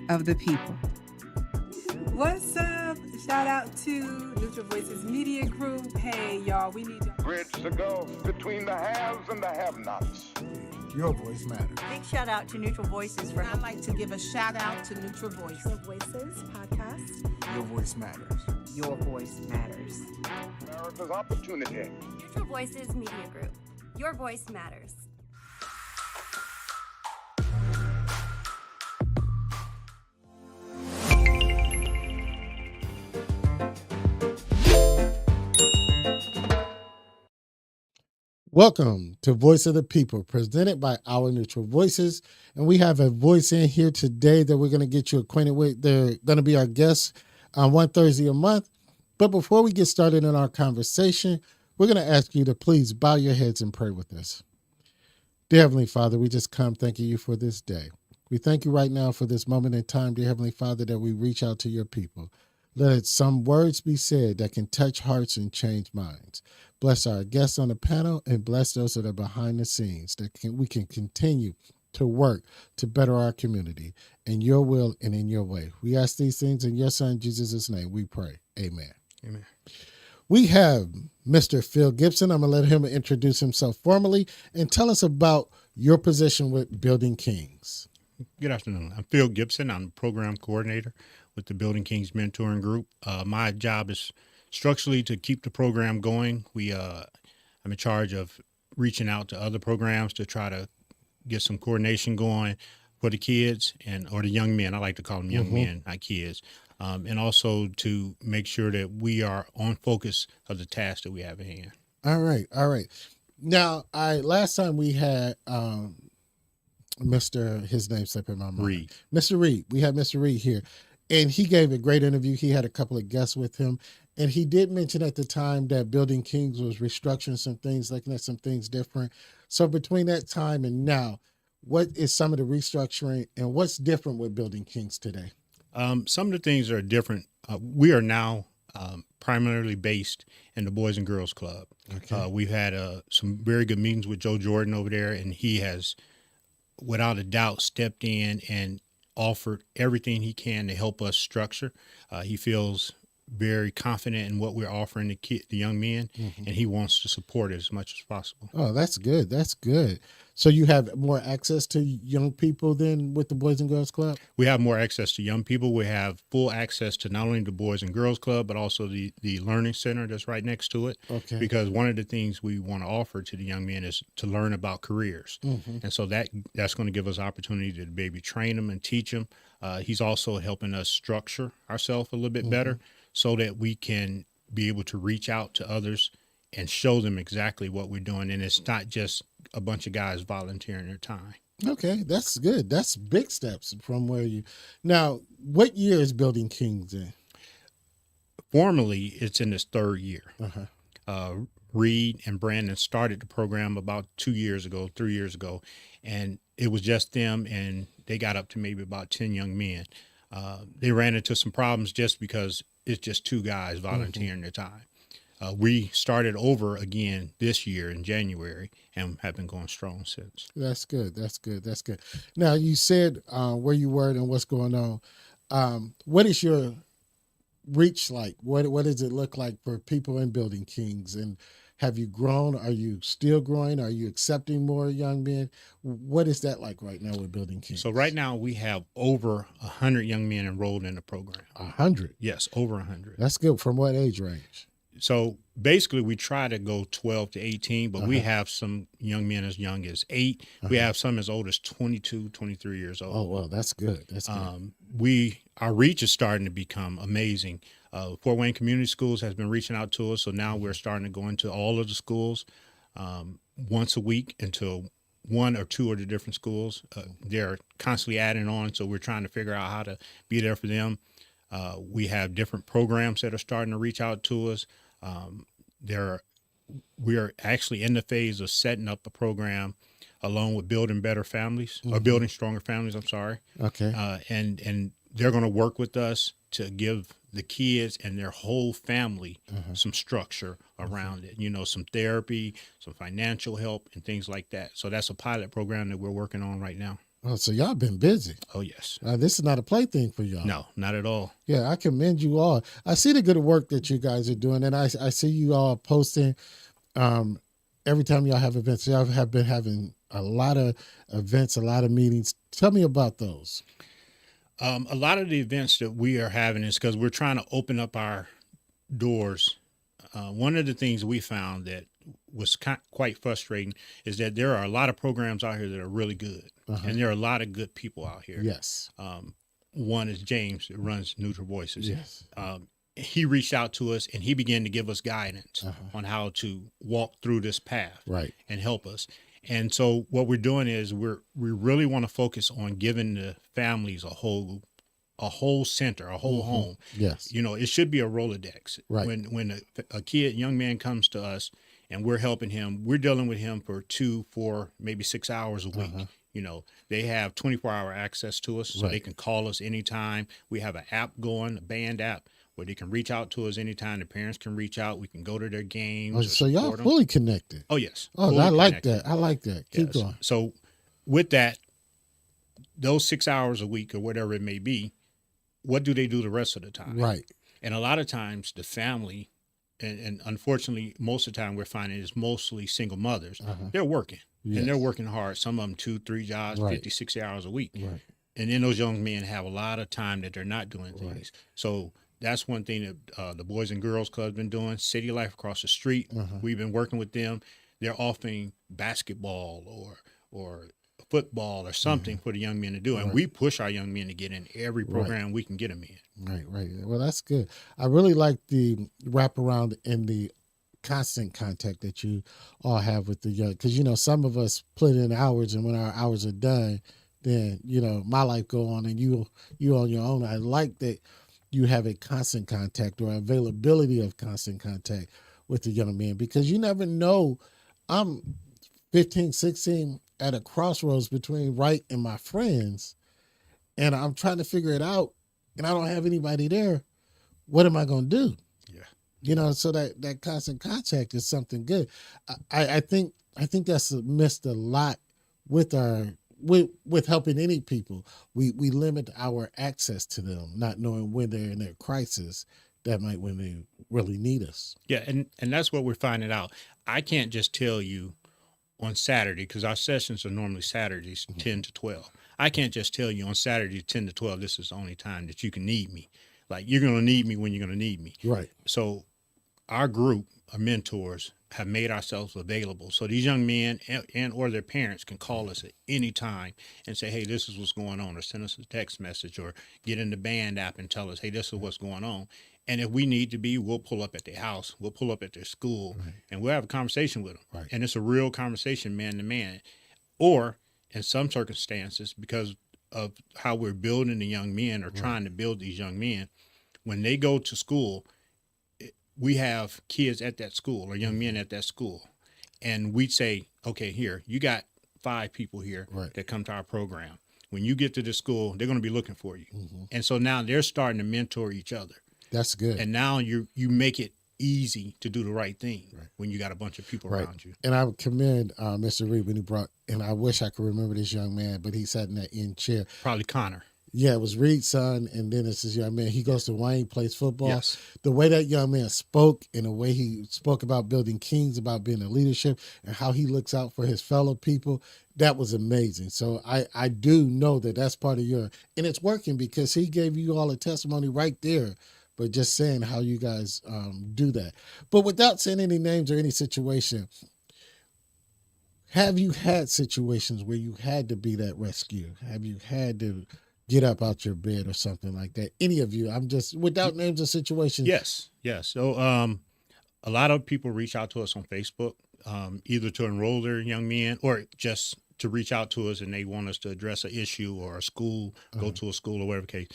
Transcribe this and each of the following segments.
of the people. What's up? Shout out to Neutral Voices Media Group. Hey, y'all, we need y'all. Bridge the gulf between the haves and the have-nots. Your voice matters. Big shout out to Neutral Voices for I'd like to give a shout out to Neutral Voices. Neutral Voices podcast. Your voice matters. Your voice matters. America's opportunity. Neutral Voices Media Group. Your voice matters. Welcome to Voice of the People, presented by Our Neutral Voices. And we have a voice in here today that we're going to get you acquainted with. They're going to be our guests on one Thursday a month. But before we get started in our conversation, we're going to ask you to please bow your heads and pray with us. Dear Heavenly Father, we just come thanking you for this day. We thank you right now for this moment in time, dear Heavenly Father, that we reach out to your people. Let some words be said that can touch hearts and change minds. Bless our guests on the panel and bless those that are behind the scenes, that we can continue to work to better our community in your will and in your way. We ask these things in your son, Jesus' name, we pray. Amen. Amen. We have Mr. Phil Gibson. I'm going to let him introduce himself formally and tell us about your position with Building Kings. Good afternoon. I'm Phil Gibson. I'm the program coordinator with the Building Kings Mentoring Group. My job is structurally to keep the program going. I'm in charge of reaching out to other programs to try to get some coordination going for the kids or the young men. I like to call them young men, not kids. And also to make sure that we are on focus of the task that we have at hand. All right. Now, last time we had his name slipping my mind. Reed. Mr. Reed. We had Mr. Reed here, and he gave a great interview. He had a couple of guests with him, and he did mention at the time that Building Kings was restructuring some things, looking at some things different. So between that time and now, what is some of the restructuring and what's different with Building Kings today? Some of the things are different. We are now primarily based in the Boys and Girls Club. Okay. We've had some very good meetings with Joe Jordan over there, and he has, without a doubt, stepped in and offered everything he can to help us structure. He feels very confident in what we're offering the young men, and he wants to support it as much as possible. Oh, that's good. That's good. So you have more access to young people than with the Boys and Girls Club? We have more access to young people. We have full access to not only the Boys and Girls Club, but also the Learning Center that's right next to it. Okay. Because one of the things we want to offer to the young men is to learn about careers. And so that's going to give us opportunity to maybe train them and teach them. He's also helping us structure ourselves a little bit better so that we can be able to reach out to others and show them exactly what we're doing. And it's not just a bunch of guys volunteering their time. Okay, that's good. That's big steps from where you... Now, what year is Building Kings in? Formally, it's in its third year. Reed and Brandon started the program about 3 years ago, and it was just them, and they got up to maybe about 10 young men. They ran into some problems just because it's just two guys volunteering their time. We started over again this year in January and have been going strong since. That's good. Now, you said where you were and what's going on. What is your reach like? What does it look like for people in Building Kings? And have you grown? Are you still growing? Are you accepting more young men? What is that like right now with Building Kings? So right now we have over 100 young men enrolled in the program. 100? Yes, over 100. That's good. From what age range? So basically we try to go 12 to 18, but we have some young men as young as 8. We have some as old as 22, 23 years old. Oh, well, that's good. That's good. Our reach is starting to become amazing. Fort Wayne Community Schools has been reaching out to us, so now we're starting to go into all of the schools once a week into one or two of the different schools. They're constantly adding on, so we're trying to figure out how to be there for them. We have different programs that are starting to reach out to us. We are actually in the phase of setting up a program along with Building Better Families or Building Stronger Families. I'm sorry. Okay. And they're going to work with us to give the kids and their whole family some structure around it, some therapy, some financial help and things like that. So that's a pilot program that we're working on right now. Oh, so y'all been busy. Oh, yes. This is not a plaything for y'all. No, not at all. Yeah, I commend you all. I see the good work that you guys are doing, and I see you all posting every time y'all have events. Y'all have been having a lot of events, a lot of meetings. Tell me about those. A lot of the events that we are having is because we're trying to open up our doors. One of the things we found that was quite frustrating is that there are a lot of programs out here that are really good, and there are a lot of good people out here. Yes. One is James that runs Neutral Voices. Yes. He reached out to us and he began to give us guidance on how to walk through this path, right, and help us. And so what we're doing is we really want to focus on giving the families a whole center, a whole home. Yes. You know, it should be a Rolodex. Right. When a young man comes to us and we're helping him, we're dealing with him for 2, 4, maybe 6 hours a week. You know, they have 24-hour access to us, so they can call us anytime. We have an app going, a band app, where they can reach out to us anytime. The parents can reach out. We can go to their games. Oh, so y'all fully connected. Oh, yes. Oh, fully I like connected. that. I like that. Keep Yes. going. So with that, those 6 hours a week or whatever it may be, what do they do the rest of the time? Right. And a lot of times the family, and unfortunately, most of the time we're finding is mostly single mothers. They're working. Yes. And they're working hard. Some of them 2, 3 jobs, Right. 50, 60 hours a week. Right. And then those young men have a lot of time that they're not doing things. Right. So that's one thing that the Boys and Girls Club has been doing. City Life across the street, we've been working with them. They're offering basketball or football or something for the young men to do. And we push our young men to get in every program we can get them in. Right. Well, that's good. I really like the wraparound and the constant contact that you all have with the young, because, you know, some of us put in hours, and when our hours are done, then, you know, my life go on and you on your own. I like that you have a constant contact or availability of constant contact with the young men, because you never know. I'm 15, 16 at a crossroads between Wright and my friends, and I'm trying to figure it out, and I don't have anybody there. What am I going to do? Yeah. You know, so that constant contact is something good. I think that's missed a lot with with helping any people. We limit our access to them, not knowing when they're in their crisis, that might when they really need us. Yeah, and that's what we're finding out. I can't just tell you on Saturday, because our sessions are normally Saturdays, 10 to 12. I can't just tell you on Saturday, 10 to 12, this is the only time that you can need me. Like, you're going to need me when you're going to need me. Right. So our group of mentors have made ourselves available. So these young men and or their parents can call us at any time and say, hey, this is what's going on, or send us a text message, or get in the band app and tell us, hey, this is what's going on. And if we need to be, we'll pull up at their house, we'll pull up at their school, and we'll have a conversation with them. Right. And it's a real conversation, man to man. Or in some circumstances, because of how we're building the young men, or trying to build these young men, when they go to school, we have kids at that school or young men at that school. And we'd say, okay, here, you got 5 people here that come to our program. When you get to the school, they're going to be looking for you. And so now they're starting to mentor each other. That's good. And now you make it easy to do the right thing when you got a bunch of people around you. And I would commend Mr. Reed when he brought, and I wish I could remember this young man, but he sat in that end chair. Probably Connor. Yeah, it was Reed's son, and then it's this young man. He goes to Wayne, plays football. Yes. The way that young man spoke, and the way he spoke about building kings, about being a leadership, and how he looks out for his fellow people, that was amazing. So I do know that that's part of your, and it's working, because he gave you all a testimony right there, but just saying how you guys do that. But without saying any names or any situation, have you had situations where you had to be that rescue? Have you had to get up out your bed or something like that? Any of you? I'm just, without names or situations. Yes. So a lot of people reach out to us on Facebook, either to enroll their young men or just to reach out to us, and they want us to address an issue or a school, go to a school or whatever case.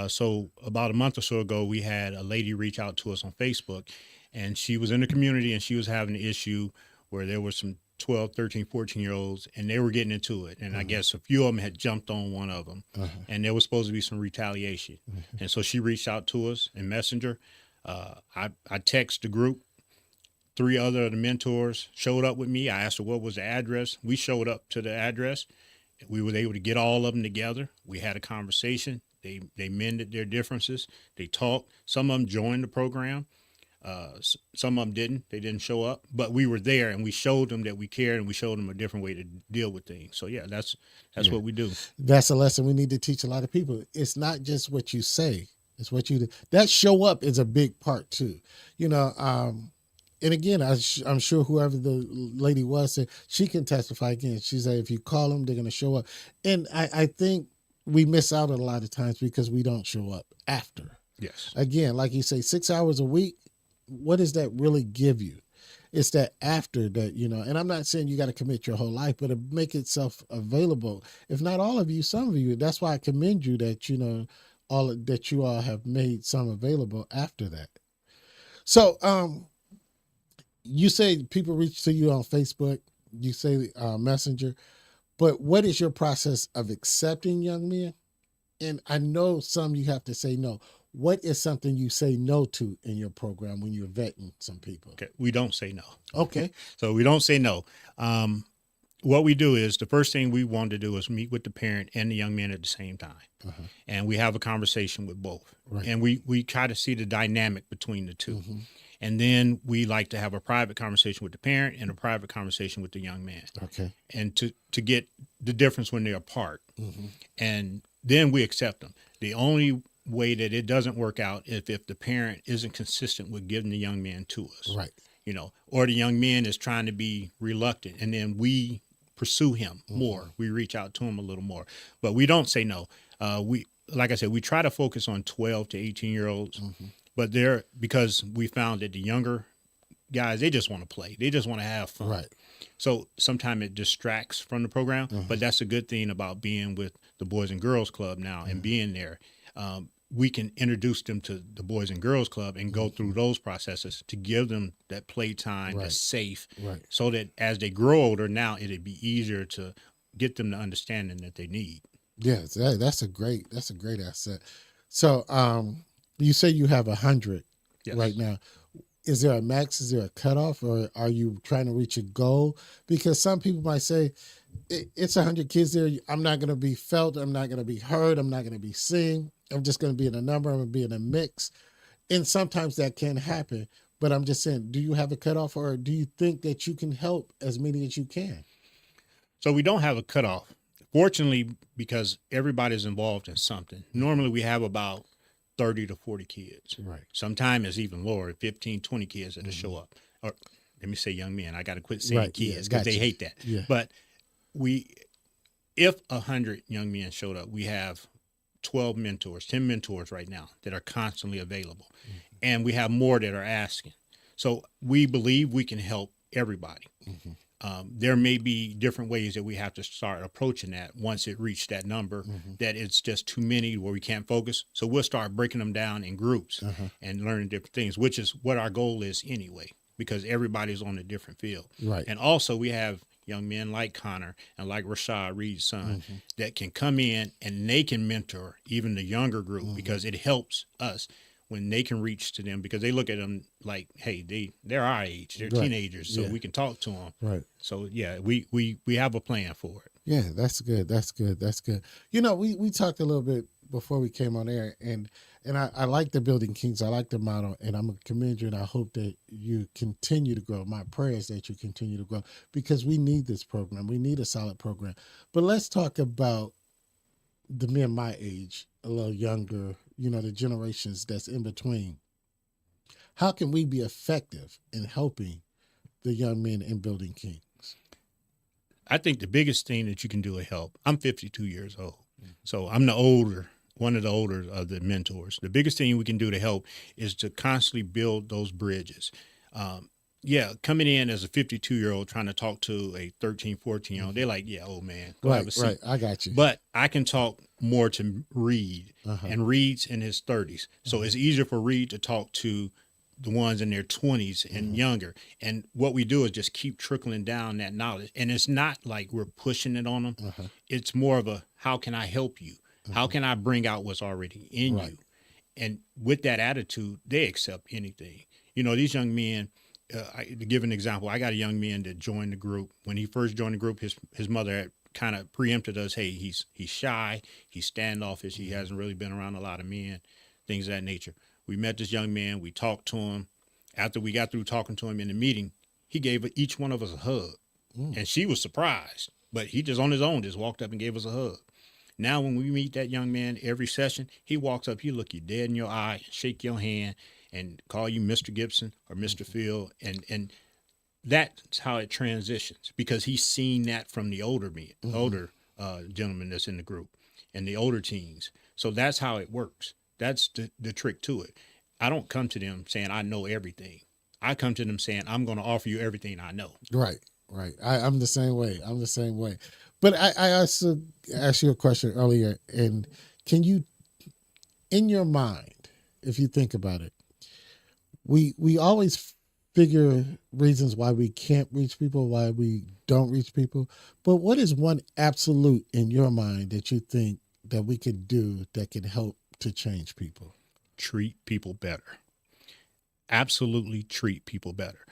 So about a month or so ago, we had a lady reach out to us on Facebook, and she was in the community, and she was having an issue where there were some 12, 13, 14-year-olds, and they were getting into it. And I guess a few of them had jumped on one of them, and there was supposed to be some retaliation. And so she reached out to us in Messenger. I text the group. 3 other of the mentors showed up with me. I asked her what was the address. We showed up to the address. We were able to get all of them together. We had a conversation. They mended their differences. They talked. Some of them joined the program. Some of them didn't. They didn't show up. But we were there, and we showed them that we cared, and we showed them a different way to deal with things. So, yeah, that's what we do. That's a lesson we need to teach a lot of people. It's not just what you say. It's what you do. That show up is a big part, too. You know, and again, I'm sure whoever the lady was said, she can testify again. She said, if you call them, they're going to show up. And I think we miss out a lot of times because we don't show up after. Yes. Again, like you say, 6 hours a week, what does that really give you? It's that after that, you know, and I'm not saying you got to commit your whole life, but to make itself available. If not all of you, some of you, that's why I commend you that, you know, that you all have made some available after that. So, you say people reach to you on Facebook, you say Messenger, but what is your process of accepting young men? And I know some you have to say no. What is something you say no to in your program when you're vetting some people? Okay. We don't say no. Okay. So we don't say no. What we do is the first thing we want to do is meet with the parent and the young man at the same time. Uh-huh. And we have a conversation with both. Right. And we try to see the dynamic between the two. Mm-hmm. And then we like to have a private conversation with the parent and a private conversation with the young man. Okay. And to get the difference when they're apart. Mm-hmm. And then we accept them. The only way that it doesn't work out is if the parent isn't consistent with giving the young man to us. Right. You know, or the young man is trying to be reluctant, and then we pursue him more. We reach out to him a little more, but we don't say no. Like I said, we try to focus on 12 to 18-year-olds, but because we found that the younger guys, they just want to play. They just want to have fun. Right. So sometimes it distracts from the program, but that's a good thing about being with the Boys and Girls Club now and being there. We can introduce them to the Boys and Girls Club and go through those processes to give them that playtime that's safe, so that as they grow older, now it'd be easier to get them the understanding that they need. Yes, that's a great asset. So, you say you have 100 right now. Is there a max? Is there a cutoff, or are you trying to reach a goal? Because some people might say, it's 100 kids there. I'm not going to be felt. I'm not going to be heard. I'm not going to be seen. I'm just going to be in a number. I'm going to be in a mix. And sometimes that can happen. But I'm just saying, do you have a cutoff, or do you think that you can help as many as you can? So we don't have a cutoff. Fortunately, because everybody's involved in something. Normally we have about 30 to 40 kids. Right. Sometimes it's even lower, 15, 20 kids that'll show up. Or let me say young men. I got to quit saying kids because they hate that. Yeah. But if 100 young men showed up, we have 12 mentors, 10 mentors right now that are constantly available. And we have more that are asking. So we believe we can help everybody. There may be different ways that we have to start approaching that once it reached that number, that it's just too many where we can't focus. So we'll start breaking them down in groups and learning different things, which is what our goal is anyway, because everybody's on a different field. Right. And also we have young men like Connor and like Rashad Reed's son that can come in and they can mentor even the younger group because it helps us when they can reach to them, because they look at them like, hey, they're our age, they're teenagers, so we can talk to them. Right. So yeah, we have a plan for it. Yeah, that's good. That's good. That's good. You know, we talked a little bit before we came on air, and I like the Building Kings. I like the model, and I'm going to commend you, and I hope that you continue to grow. My prayer is that you continue to grow, because we need this program. We need a solid program. But let's talk about the men my age, a little younger, you know, the generations that's in between. How can we be effective in helping the young men in Building Kings? I think the biggest thing that you can do to help, I'm 52 years old, so I'm one of the older of the mentors. The biggest thing we can do to help is to constantly build those bridges. Coming in as a 52-year-old trying to talk to a 13, 14-year-old, they're like, yeah, old man, go have a seat. Right, I got you. But I can talk more to Reed, and Reed's in his 30s. So it's easier for Reed to talk to the ones in their 20s and younger. And what we do is just keep trickling down that knowledge. And it's not like we're pushing it on them. It's more of a, how can I help you? How can I bring out what's already in you? And with that attitude, they accept anything. You know, these young men, to give an example, I got a young man that joined the group. When he first joined the group, his mother had kind of preempted us. Hey, he's shy, he's standoffish, he hasn't really been around a lot of men, things of that nature. We met this young man, we talked to him. After we got through talking to him in the meeting, he gave each one of us a hug. And she was surprised, but he just on his own just walked up and gave us a hug. Now, when we meet that young man every session, he walks up, he look you dead in your eye, shake your hand, and call you Mr. Gibson or Mr. Phil, and that's how it transitions, because he's seen that from the older men, older gentlemen that's in the group, and the older teens. So that's how it works. That's the trick to it. I don't come to them saying I know everything. I come to them saying I'm going to offer you everything I know. Right. I'm the same way. But I also asked you a question earlier, and can you, in your mind, if you think about it, we always figure reasons why we can't reach people, why we don't reach people. But what is one absolute in your mind that you think that we could do that can help to change people? Treat people better. Absolutely treat people better.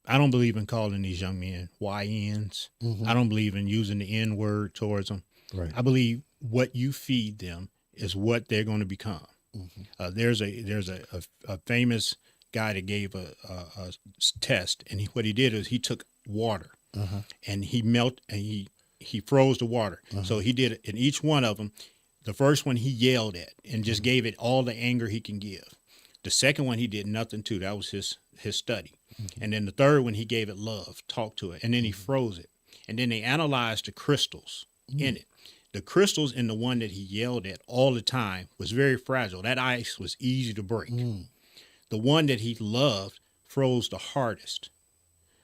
I don't believe in calling these young men YNs. I don't believe in using the N word towards them. Right. I believe what you feed them is what they're going to become. There's a famous guy that gave a test, and what he did is he took water and he froze the water. So he did it in each one of them. The first one he yelled at and just gave it all the anger he can give. The second one he did nothing to. That was his study. And then the third one he gave it love, talked to it, and then he froze it. And then they analyzed the crystals in it. The crystals in the one that he yelled at all the time was very fragile. That ice was easy to break. The one that he loved froze the hardest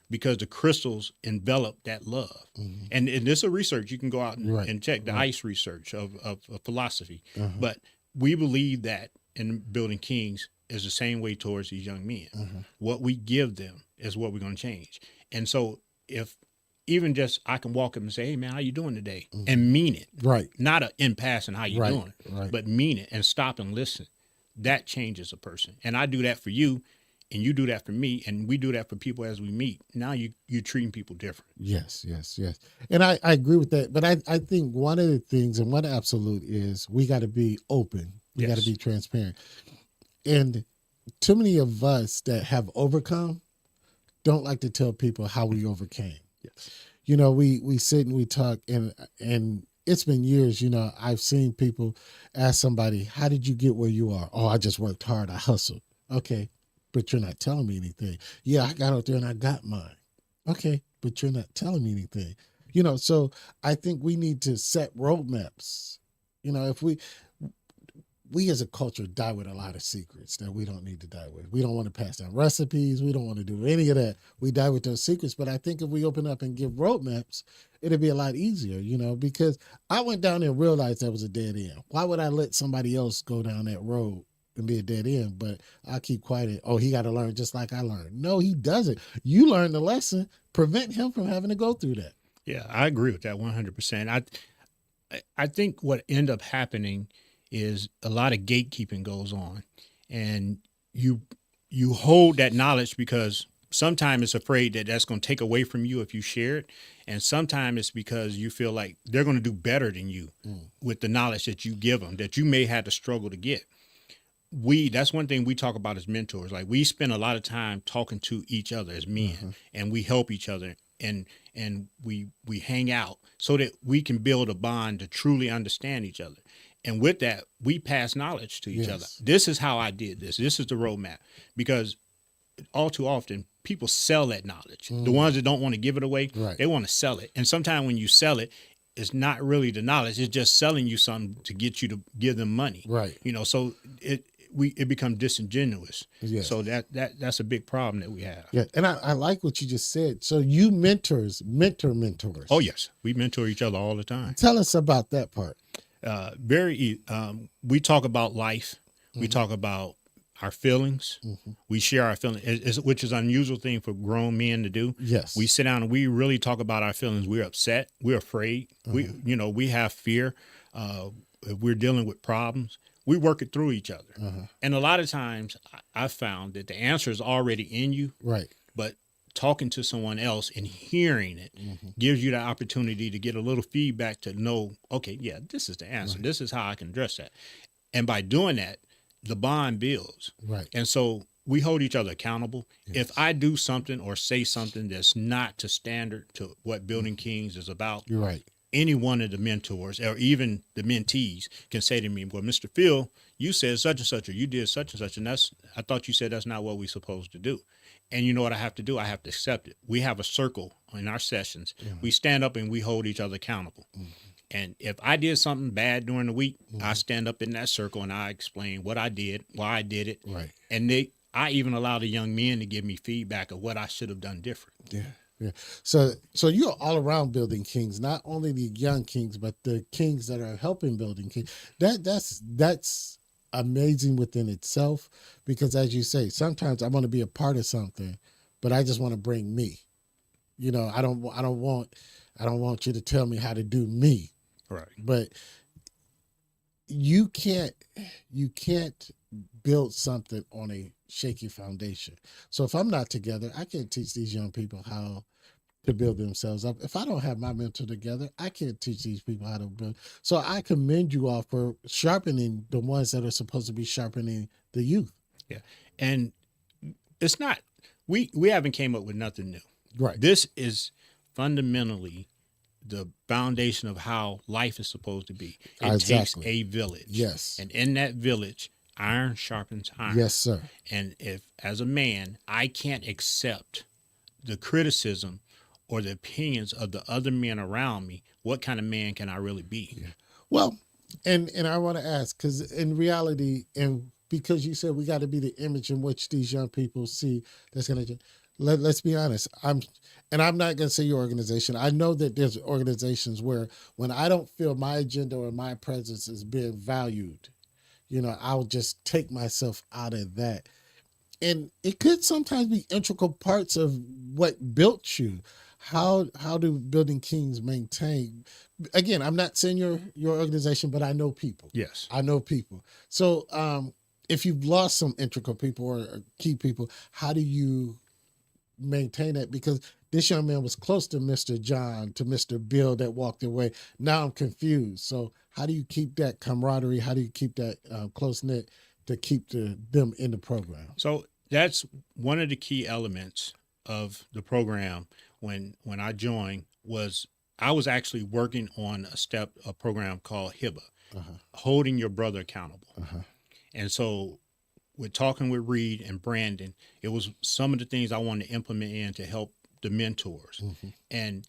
because the crystals enveloped that love. And this is a research. You can go out and check the ice research of philosophy. But we believe that in Building Kings is the same way towards these young men. What we give them is what we're going to change. And so if even just I can walk up and say, hey, man, how you doing today? And mean it. Right. Not in passing, how you doing? Right. But mean it and stop and listen. That changes a person. And I do that for you, and you do that for me, and we do that for people as we meet. Now you're treating people different. Yes. And I agree with that. But I think one of the things, and one absolute, is we got to be open. We got to be transparent. And too many of us that have overcome don't like to tell people how we overcame. Yes. You know, we sit and we talk, and it's been years, you know, I've seen people ask somebody, how did you get where you are? Oh, I just worked hard. I hustled. Okay, but you're not telling me anything. Yeah, I got out there and I got mine. Okay, but you're not telling me anything. You know, so I think we need to set roadmaps. You know, if we as a culture die with a lot of secrets that we don't need to die with. We don't want to pass down recipes. We don't want to do any of that. We die with those secrets. But I think if we open up and give roadmaps, it'll be a lot easier, you know, because I went down there and realized that was a dead end. Why would I let somebody else go down that road and be a dead end? But I keep quiet. Oh, he got to learn just like I learned. No, he doesn't. You learn the lesson. Prevent him from having to go through that. Yeah, I agree with that 100%. I think what end up happening is a lot of gatekeeping goes on, and you hold that knowledge because sometimes it's afraid that that's going to take away from you if you share it, and sometimes it's because you feel like they're going to do better than you with the knowledge that you give them that you may have to struggle to get. That's one thing we talk about as mentors. Like, we spend a lot of time talking to each other as men, and we help each other, and we hang out so that we can build a bond to truly understand each other. And with that, we pass knowledge to each other. This is how I did this. This is the roadmap. Because all too often, people sell that knowledge. The ones that don't want to give it away, they want to sell it. And sometimes when you sell it, it's not really the knowledge. It's just selling you something to get you to give them money. Right. You know, so it becomes disingenuous. Yes. So that's a big problem that we have. Yeah, and I like what you just said. So you mentor mentors. Oh, yes. We mentor each other all the time. Tell us about that part. We talk about life. We talk about our feelings. We share our feelings, which is an unusual thing for grown men to do. Yes. We sit down and we really talk about our feelings. We're upset. We're afraid. We have fear. If we're dealing with problems, we work it through each other. And a lot of times I've found that the answer is already in you. Right. But talking to someone else and hearing it gives you the opportunity to get a little feedback to know, okay, yeah, this is the answer. Right. This is how I can address that. And by doing that, the bond builds. Right. And so we hold each other accountable. Yes. If I do something or say something that's not to standard to what Building Kings is about, you're right. Any one of the mentors or even the mentees can say to me, well, Mr. Phil, you said such and such, or you did such and such. And I thought you said that's not what we're supposed to do. And you know what I have to do? I have to accept it. We have a circle in our sessions. Mm-hmm. We stand up and we hold each other accountable. Mm-hmm. And if I did something bad during the week, I stand up in that circle and I explain what I did, why I did it. Right. And I even allow the young men to give me feedback of what I should have done different. Yeah. Yeah. So you're all around Building Kings, not only the young kings, but the kings that are helping Building Kings. That's amazing within itself, because as you say, sometimes I want to be a part of something, but I just want to bring me. You know, I don't want you to tell me how to do me. Right. But you can't build something on a shaky foundation. So if I'm not together, I can't teach these young people how to build themselves up. If I don't have my mentor together, I can't teach these people how to build. So I commend you all for sharpening the ones that are supposed to be sharpening the youth. Yeah. And it's not, we haven't came up with nothing new. Right. This is fundamentally the foundation of how life is supposed to be. It takes a village. Yes. And in that village, iron sharpens iron. Yes, sir. And if, as a man, I can't accept the criticism or the opinions of the other men around me, what kind of man can I really be? Yeah. Well, and I want to ask, because in reality, and because you said we got to be the image in which these young people see, that's going to, let's be honest. I'm not going to say your organization. I know that there's organizations where when I don't feel my agenda or my presence is being valued, you know, I'll just take myself out of that. And it could sometimes be integral parts of what built you. How do Building Kings maintain? Again, I'm not saying your organization, but I know people. Yes. I know people. So if you've lost some integral people or key people, how do you maintain that? Because this young man was close to Mr. John, to Mr. Bill that walked away. Now I'm confused. So how do you keep that camaraderie? How do you keep that close-knit to keep them in the program? So that's one of the key elements of the program. When I joined, I was actually working on a program called HIBA, holding your brother accountable. And so with talking with Reed and Brandon, it was some of the things I wanted to implement in to help the mentors. And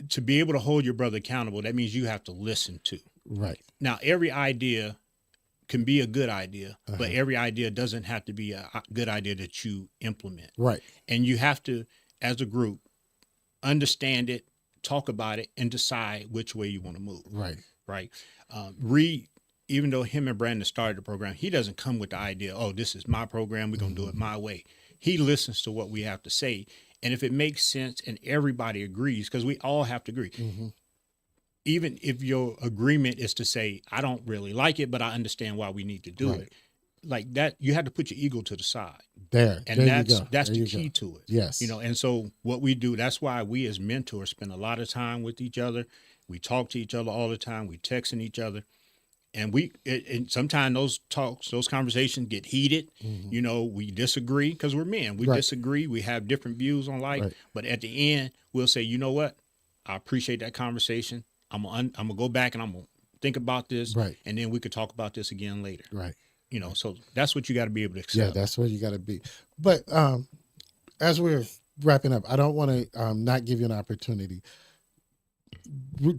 to be able to hold your brother accountable, that means you have to listen to. Right. Now, every idea can be a good idea, but every idea doesn't have to be a good idea that you implement. Right. And you have to, as a group, understand it, talk about it, and decide which way you want to move. Right. Right. Reed, even though him and Brandon started the program, he doesn't come with the idea, oh, this is my program, we're going to do it my way. He listens to what we have to say. And if it makes sense and everybody agrees, because we all have to agree, even if your agreement is to say, I don't really like it, but I understand why we need to do it. Like that, you have to put your ego to the side. And that's the key to it. Yes. You know, and so what we do, that's why we as mentors spend a lot of time with each other. We talk to each other all the time. We texting each other. And and sometimes those conversations get heated. You know, we disagree because we're men. We disagree. We have different views on life. But at the end, we'll say, you know what? I appreciate that conversation. I'm gonna go back and I'm gonna think about this. And then we could talk about this again later. You know, so that's what you got to be able to accept. Yeah, that's what you got to be. But as we're wrapping up, I don't want to not give you an opportunity.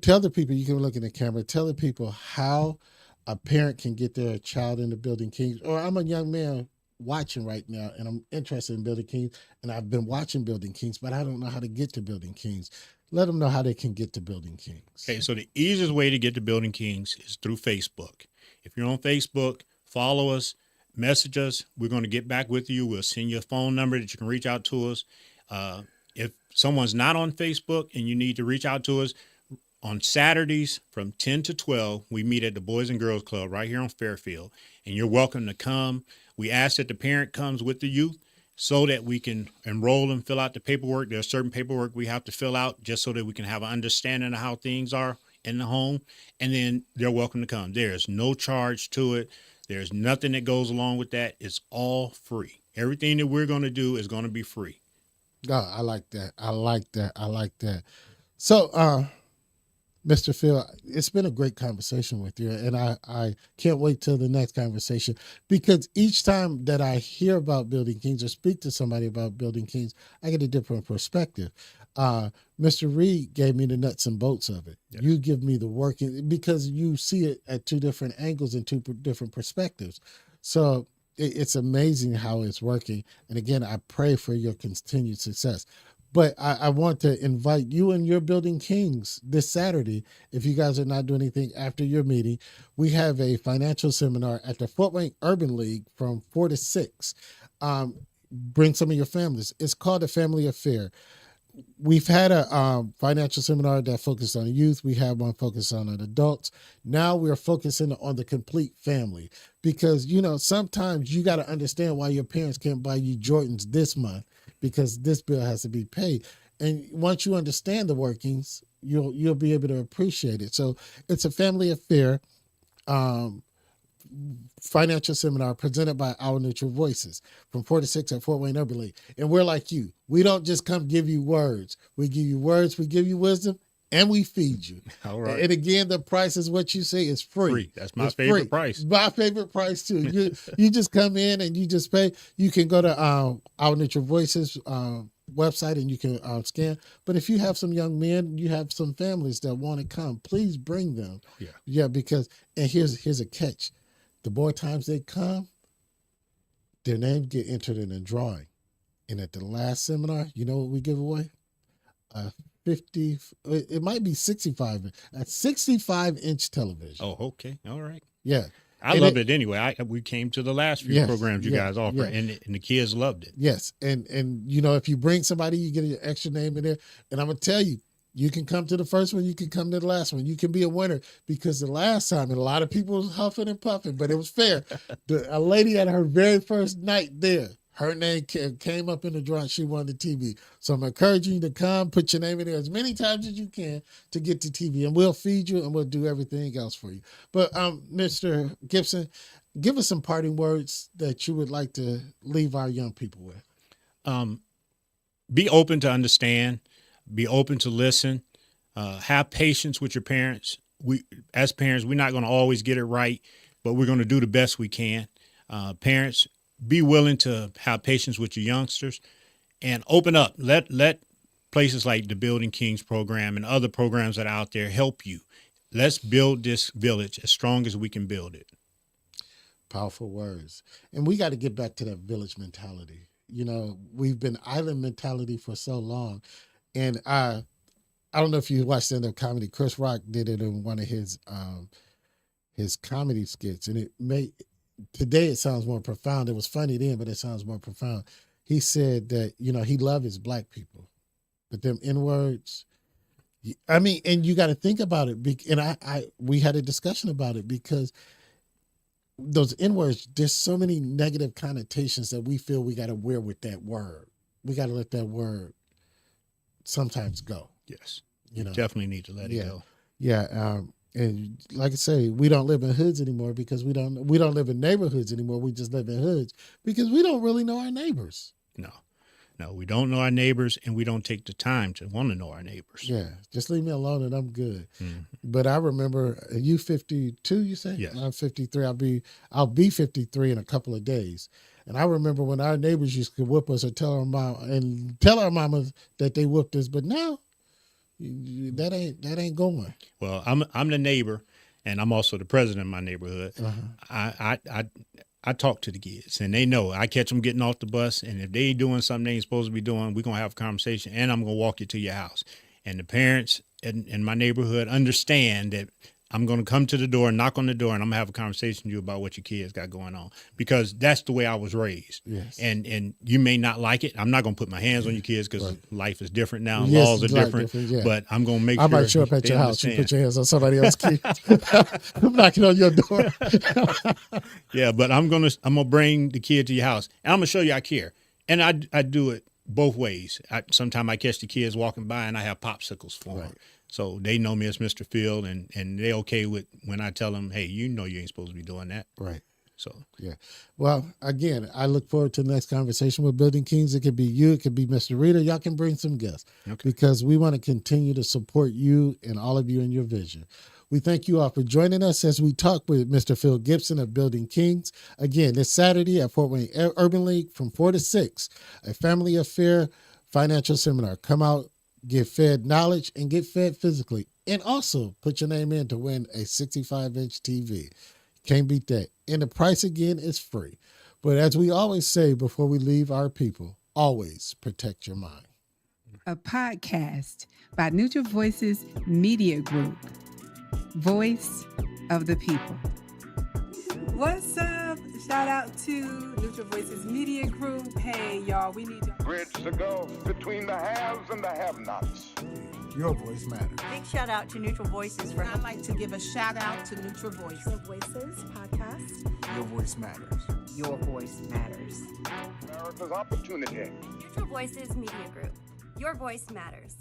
Tell the people, you can look in the camera, tell the people how a parent can get their child into Building Kings. Or I'm a young man watching right now, and I'm interested in Building Kings, and I've been watching Building Kings, but I don't know how to get to Building Kings. Let them know how they can get to Building Kings. Okay, so the easiest way to get to Building Kings is through Facebook. If you're on Facebook, follow us, message us. We're going to get back with you. We'll send you a phone number that you can reach out to us. If someone's not on Facebook and you need to reach out to us, on Saturdays from 10 to 12, we meet at the Boys and Girls Club right here on Fairfield, and you're welcome to come. We ask that the parent comes with the youth. so that we can enroll them, fill out the paperwork. There's certain paperwork we have to fill out just so that we can have an understanding of how things are in the home. And then they're welcome to come. There's no charge to it. There's nothing that goes along with that. It's all free. Everything that we're going to do is going to be free. Oh, I like that. I like that. I like that. So, Mr. Phil, it's been a great conversation with you, and I can't wait till the next conversation, because each time that I hear about Building Kings or speak to somebody about Building Kings, I get a different perspective. Mr. Reed gave me the nuts and bolts of it. Yes. You give me the working, because you see it at two different angles and two different perspectives. So it's amazing how it's working. And again, I pray for your continued success. But I want to invite you and your Building Kings this Saturday. If you guys are not doing anything after your meeting, we have a financial seminar at the Fort Wayne Urban League from 4 to 6. Bring some of your families. It's called a family affair. We've had a financial seminar that focused on youth. We have one focused on adults. Now we're focusing on the complete family, because, you know, sometimes you got to understand why your parents can't buy you Jordans this month, because this bill has to be paid. And once you understand the workings, you'll be able to appreciate it. So it's a family affair financial seminar presented by Our Neutral Voices from 4 to 6 at Fort Wayne Urban League. And we're like you. We don't just come give you words. We give you words, we give you wisdom, and we feed you. All right. And again, the price is what you say. It's free. Free. That's my favorite price. My favorite price too. You just come in and you just pay. You can go to Our Neutral Voices website and you can scan. But if you have some young men, you have some families that want to come, please bring them. Yeah. Because, and here's a catch. The more times they come, their names get entered in a drawing. And at the last seminar, you know what we give away? 50, it might be 65, a 65-inch television. Oh, okay. All right. Yeah. I love it anyway. We came to the last few programs you guys offer, and the kids loved it. Yes. And you know, if you bring somebody, you get an extra name in there. And I'm going to tell you, you can come to the first one, you can come to the last one. You can be a winner, because the last time, and a lot of people was huffing and puffing, but it was fair. A lady at her very first night there, her name came up in the drawing. She won the TV. So I'm encouraging you to come, put your name in there as many times as you can to get the TV, and we'll feed you and we'll do everything else for you. But Mr. Gibson, give us some parting words that you would like to leave our young people with. Be open to understand. Be open to listen. Have patience with your parents. As parents, we're not going to always get it right, but we're going to do the best we can. Parents, be willing to have patience with your youngsters and open up. Let places like the Building Kings program and other programs that are out there help you. Let's build this village as strong as we can build it. Powerful words. And we got to get back to that village mentality. You know, we've been island mentality for so long. And I don't know if you watched stand-up comedy. Chris Rock did it in one of his comedy skits, and today it sounds more profound. It was funny then, but it sounds more profound. He said that, you know, he loved his black people, but them N-words. I mean, and you got to think about it. And we had a discussion about it, because those N-words, there's so many negative connotations that we feel we got to wear with that word. We got to let that word sometimes go. Yes. You know, definitely need to let it go. Yeah. And like I say, we don't live in hoods anymore, because we don't live in neighborhoods anymore. We just live in hoods because we don't really know our neighbors. No, we don't know our neighbors, and we don't take the time to want to know our neighbors. Yeah. Just leave me alone and I'm good. Mm-hmm. But I remember, you 52, you say? Yes. I'm 53. I'll be 53 in a couple of days. And I remember when our neighbors used to whoop us or tell our mamas that they whooped us. But now, that ain't going. Well, I'm the neighbor, and I'm also the president of my neighborhood. Uh-huh. I talk to the kids, and they know. I catch them getting off the bus, and if they doing something they ain't supposed to be doing, we're gonna have a conversation, and I'm gonna walk you to your house. And the parents in my neighborhood understand that I'm going to come to the door, knock on the door, and I'm going to have a conversation with you about what your kids got going on, because that's the way I was raised. Yes. And you may not like it. I'm not going to put my hands on your kids, because life is different now. Yes, laws are different. But I'm going to make sure. I might show up at your house and put your hands on somebody else's kids. I'm knocking on your door. Yeah, but I'm going to bring the kid to your house, and I'm going to show you I care. And I do it both ways. Sometimes I catch the kids walking by and I have popsicles for them. So they know me as Mr. Phil, and they're okay with when I tell them, hey, you know you ain't supposed to be doing that. Right. So, yeah. Well, again, I look forward to the next conversation with Building Kings. It could be you. It could be Mr. Reader. Y'all can bring some guests because we want to continue to support you and all of you in your vision. We thank you all for joining us as we talk with Mr. Phil Gibson of Building Kings. Again, this Saturday at Fort Wayne Urban League from 4 to 6, a family affair financial seminar. Come out, get fed knowledge, and get fed physically. And also put your name in to win a 65-inch TV. Can't beat that. And the price, again, is free. But as we always say before we leave our people, always protect your mind. A podcast by Neutral Voices Media Group. Voice of the people. What's up? Shout out to Neutral Voices Media Group. Hey, y'all, we need to Bridge the gulf between the haves and the have-nots. Your voice matters. Big shout out to Neutral Voices for I'd like to give a shout out to Neutral Voices. Neutral Voices podcast. Your voice matters. Your voice matters. America's opportunity. Neutral Voices Media Group. Your voice matters.